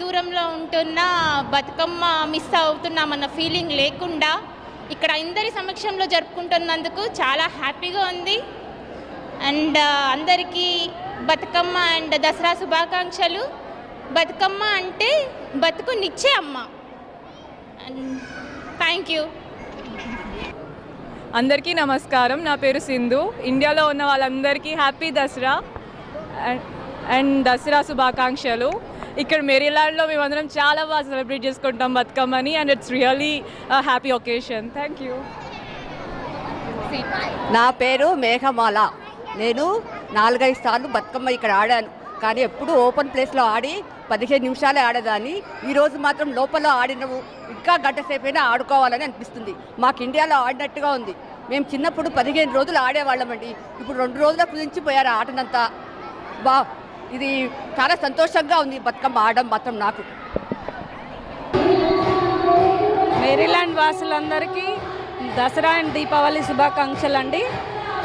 దూరంలో ఉంటున్న Bathukamma miss అవుతున్నామన్న feeling లేకుండా ఇక్కడ అందరి సమక్షంలో జరుపుకుంటున్నందుకు చాలా హ్యాపీగా ఉంది. అండ్ అందరికీ బతుకమ్మ అండ్ దసరా శుభాకాంక్షలు. బతుకమ్మ అంటే బతుకునిచ్చే అమ్మ. Thank you. అందరికీ నమస్కారం. నా పేరు సింధు. ఇండియాలో ఉన్న వాళ్ళందరికీ హ్యాపీ దసరా అండ్ దసరా శుభాకాంక్షలు. ఇక్కడ మేరీలాండ్లో మేమందరం చాలా బాగా సెలబ్రేట్ చేసుకుంటాం బతుకమ్మని and it's really happy occasion. Thank you. నా పేరు మేఘమాల. నేను 4-5 సార్లు బతుకమ్మ ఇక్కడ ఆడాను, కానీ ఎప్పుడు ఓపెన్ ప్లేస్లో ఆడి 15 నిమిషాలే ఆడేదాన్ని. ఈరోజు మాత్రం లోపల ఆడినవు ఇంకా గంట సేపైనా ఆడుకోవాలని అనిపిస్తుంది. మాకు ఇండియాలో ఆడినట్టుగా ఉంది. మేము చిన్నప్పుడు 15 రోజులు ఆడేవాళ్ళమండి. ఇప్పుడు 2 రోజుల కుదించిపోయారు ఆటనంతా. ఇది చాలా సంతోషంగా ఉంది బతుకమ్మ ఆడడం మాత్రం నాకు. మేరీలాండ్ వాసులందరికీ దసరా అండ్ దీపావళి శుభాకాంక్షలు అండి.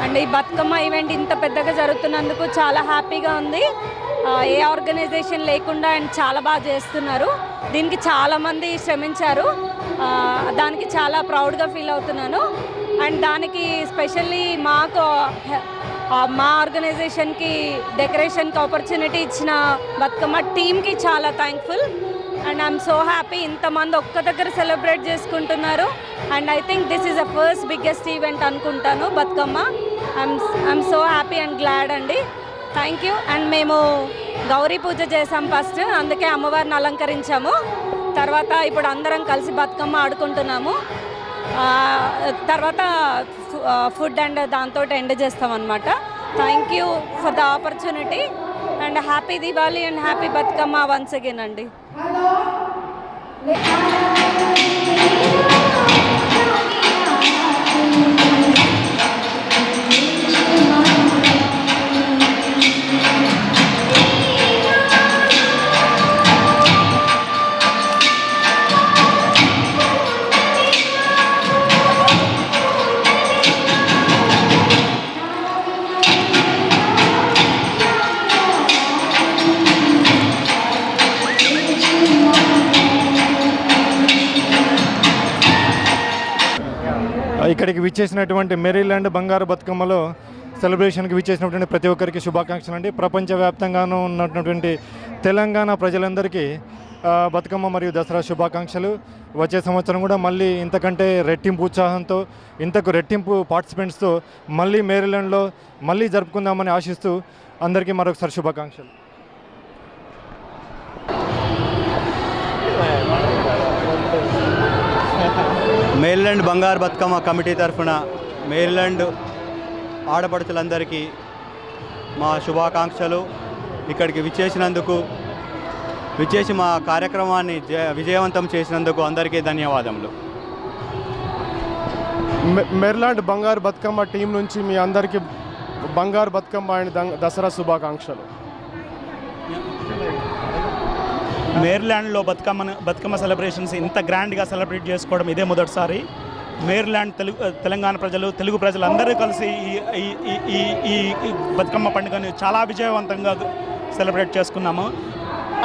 అండ్ ఈ బతుకమ్మ ఈవెంట్ ఇంత పెద్దగా జరుగుతున్నందుకు చాలా హ్యాపీగా ఉంది. ఏ ఆర్గనైజేషన్ లేకుండా అండ్ చాలా బాగా చేస్తున్నారు. దీనికి చాలామంది శ్రమించారు. దానికి చాలా ప్రౌడ్గా ఫీల్ అవుతున్నాను. అండ్ దానికి స్పెషల్లీ మా ఆర్గనైజేషన్కి డెకరేషన్కి ఆపర్చునిటీ ఇచ్చిన బతుకమ్మ టీమ్కి చాలా thankful. And I'm so happy ఇంతమంది ఒక్క దగ్గర సెలబ్రేట్ చేసుకుంటున్నారు. And I think this is the first biggest event అనుకుంటాను Bathukamma. I'm so happy and glad అండి. Thank you. అండ్ మేము గౌరీ పూజ చేసాం ఫస్ట్, అందుకే అమ్మవారిని అలంకరించాము. తర్వాత ఇప్పుడు అందరం కలిసి బతుకమ్మ ఆడుకుంటున్నాము. తర్వాత ఫుడ్ అండ్ దాంతో ఎండ్ చేస్తామన్నమాట. Thank you for the opportunity and happy Diwali and happy Bathukamma once again అండి. ఇక్కడికి విచ్చేసినటువంటి మేరీలాండ్ బంగారు బతుకమ్మలో సెలబ్రేషన్కి విచ్చేసినటువంటి ప్రతి ఒక్కరికి శుభాకాంక్షలు అండి. ప్రపంచవ్యాప్తంగానూ ఉన్నటువంటి తెలంగాణ ప్రజలందరికీ బతుకమ్మ మరియు దసరా శుభాకాంక్షలు. వచ్చే సంవత్సరం కూడా మళ్ళీ ఇంతకంటే రెట్టింపు ఉత్సాహంతో, ఇంతకు రెట్టింపు పార్టిసిపెంట్స్తో మళ్ళీ మేరీలాండ్లో మళ్ళీ జరుపుకుందామని ఆశిస్తూ అందరికీ మరొకసారి శుభాకాంక్షలు. మేరీలాండ్ బంగారు బతుకమ్మ కమిటీ తరఫున మేరీలాండ్ ఆడపడుచులందరికీ మా శుభాకాంక్షలు. ఇక్కడికి విచ్చేసి మా కార్యక్రమాన్ని విజయవంతం చేసినందుకు అందరికీ ధన్యవాదములు. మేరీలాండ్ బంగారు బతుకమ్మ టీం నుంచి మీ అందరికీ బంగారు బతుకమ్మ అండ్ దసరా శుభాకాంక్షలు. మేరీలాండ్లో బతుకమ్మ సెలబ్రేషన్స్ ఇంత గ్రాండ్గా సెలబ్రేట్ చేసుకోవడం ఇదే మొదటిసారి. మేరీలాండ్ తెలంగాణ ప్రజలు, తెలుగు ప్రజలు అందరూ కలిసి ఈ బతుకమ్మ పండుగను చాలా విజయవంతంగా సెలబ్రేట్ చేసుకున్నాము.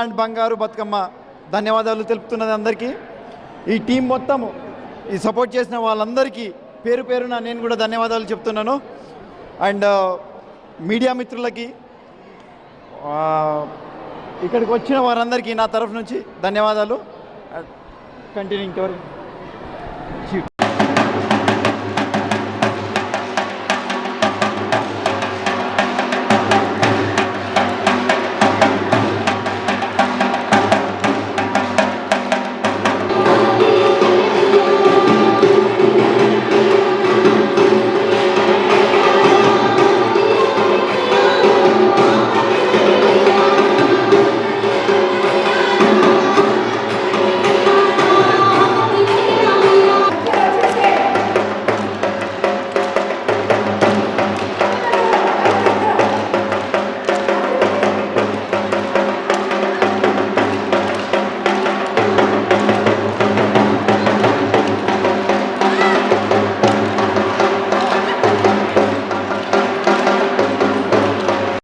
అండ్ బంగారు బతుకమ్మ ధన్యవాదాలు తెలుపుతున్నది అందరికీ. ఈ టీం మొత్తము ఈ సపోర్ట్ చేసిన వాళ్ళందరికీ పేరు పేరున నేను కూడా ధన్యవాదాలు చెప్తున్నాను. అండ్ మీడియా మిత్రులకి, ఇక్కడికి వచ్చిన వారందరికీ నా తరఫు నుంచి ధన్యవాదాలు. కంటిన్యూయింగ్